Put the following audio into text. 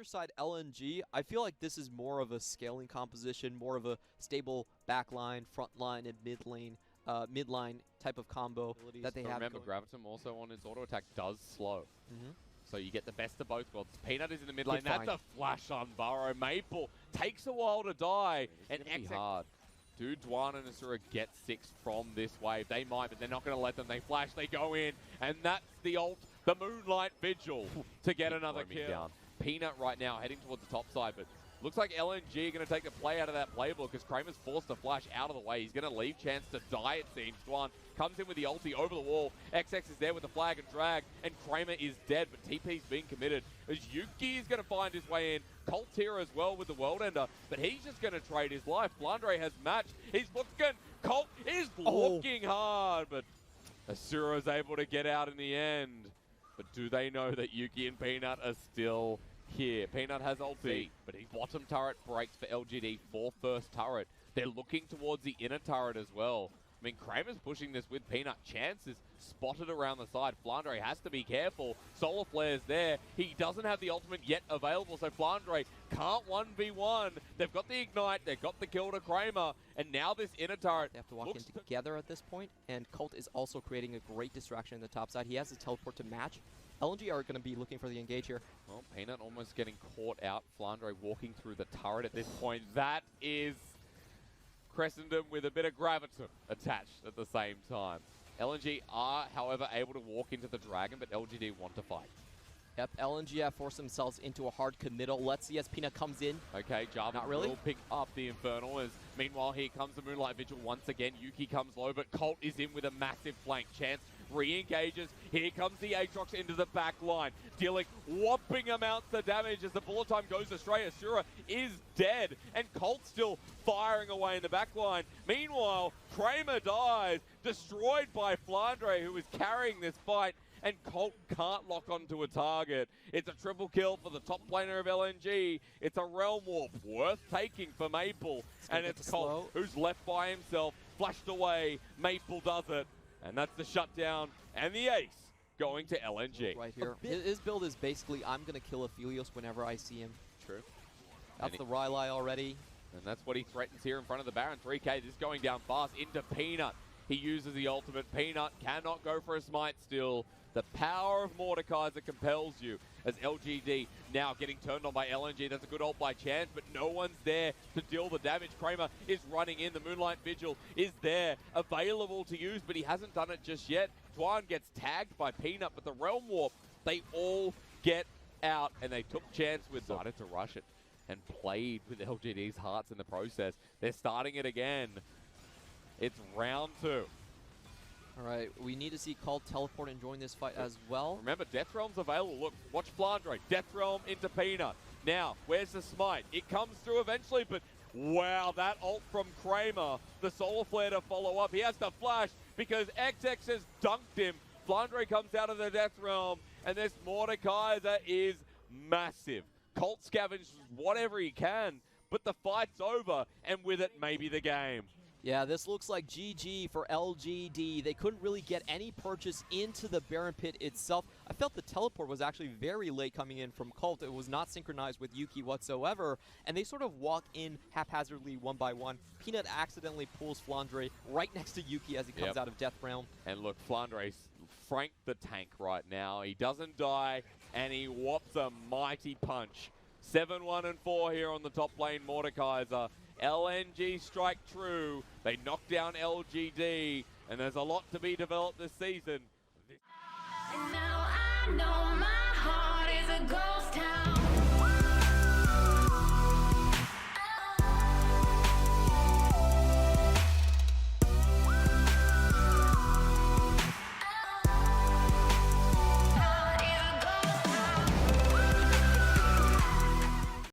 other side, LNG, I feel like this is more of a scaling composition, more of a stable back line, front line, and mid line type of combo that they have. Remember, Gravitum also on his auto attack does slow. So you get the best of both worlds. Peanut is in the mid lane. That's a flash on Burrow. Maple takes a while to die. And X hard. Do Dwan and Asura get 6 from this wave? They might, but they're not going to let them. They flash, they go in, and that's the ult, the Moonlight Vigil, to get another kill. Down. Peanut right now heading towards the top side, but looks like LNG are going to take the play out of that playbook because Kramer's forced to flash out of the way. He's going to leave chance to die, it seems. Dwan comes in with the ulti over the wall. XX is there with the flag and drag, and Kramer is dead, but TP's being committed. As Yuki is going to find his way in. Colt's here as well with the World Ender, but he's just going to trade his life. Flandre has matched. He's looking. Colt is looking hard, but Asura is able to get out in the end. But do they know that Yuki and Peanut are still here? Peanut has ulti, but his bottom turret breaks for LGD for first turret. They're looking towards the inner turret as well. I mean, Kramer's pushing this with Peanut. Chance is spotted around the side. Flandre has to be careful. Solar Flare's there. He doesn't have the ultimate yet available, so Flandre can't 1v1. They've got the ignite. They've got the kill to Kramer. And now this inner turret. They have to walk in together at this point, and Colt is also creating a great distraction in the top side. He has the teleport to match. LNG are going to be looking for the engage here. Well, Peanut almost getting caught out. Flandre walking through the turret at this point. That is Cressendon with a bit of graviton attached at the same time. LNG are, however, able to walk into the dragon, but LGD want to fight. Yep, LNG have forced themselves into a hard committal. Let's see as Peanut comes in. Okay, Jarvan will pick up the Infernal. As meanwhile, here comes the Moonlight Vigil once again. Yuki comes low, but Colt is in with a massive flank. Chance re-engages. Here comes the Aatrox into the back line, dealing whopping amounts of damage as the bullet time goes astray. Asura is dead, and Colt still firing away in the back line. Meanwhile, Kramer dies, destroyed by Flandre, who is carrying this fight. And Colt can't lock onto a target. It's a triple kill for the top laner of LNG. It's a Realm Warp, worth taking for Maple. And it's Colt, who's left by himself, flashed away. Maple does it. And that's the shutdown and the ace going to LNG. Right here. His build is basically, I'm going to kill Aphelios whenever I see him. True. That's the Rylai already. And that's what he threatens here in front of the Baron. 3K, this is going down fast into Peanut. He uses the ultimate. Peanut cannot go for a smite still. The power of Mordekaiser compels you as LGD now getting turned on by LNG. That's a good ult by Chance, but no one's there to deal the damage. Kramer is running in. The Moonlight Vigil is there, available to use, but he hasn't done it just yet. Dwan gets tagged by Peanut, but the Realm Warp, they all get out, and they took Chance with them. Decided to rush it and played with LGD's hearts in the process. They're starting it again. It's round 2. All right, we need to see Colt teleport and join this fight as well. Remember, Death Realm's available. Look, watch Flandre. Death Realm into Peanut. Now, where's the smite? It comes through eventually, but wow, that ult from Kramer. The Solar Flare to follow up. He has to flash because XX has dunked him. Flandre comes out of the Death Realm, and this Mordekaiser is massive. Colt scavenges whatever he can, but the fight's over, and with it, maybe the game. Yeah, this looks like GG for LGD. They couldn't really get any purchase into the Baron Pit itself. I felt the teleport was actually very late coming in from Colt. It was not synchronized with Yuki whatsoever, and they sort of walk in haphazardly one by one. Peanut accidentally pulls Flandre right next to Yuki as he comes out of Death Realm. And look, Flandre's franked the tank right now. He doesn't die, and he whops a mighty punch. 7-1-4 here on the top lane, Mordekaiser. LNG strike true. They knock down LGD, and there's a lot to be developed this season. Now I know my heart is a ghost town.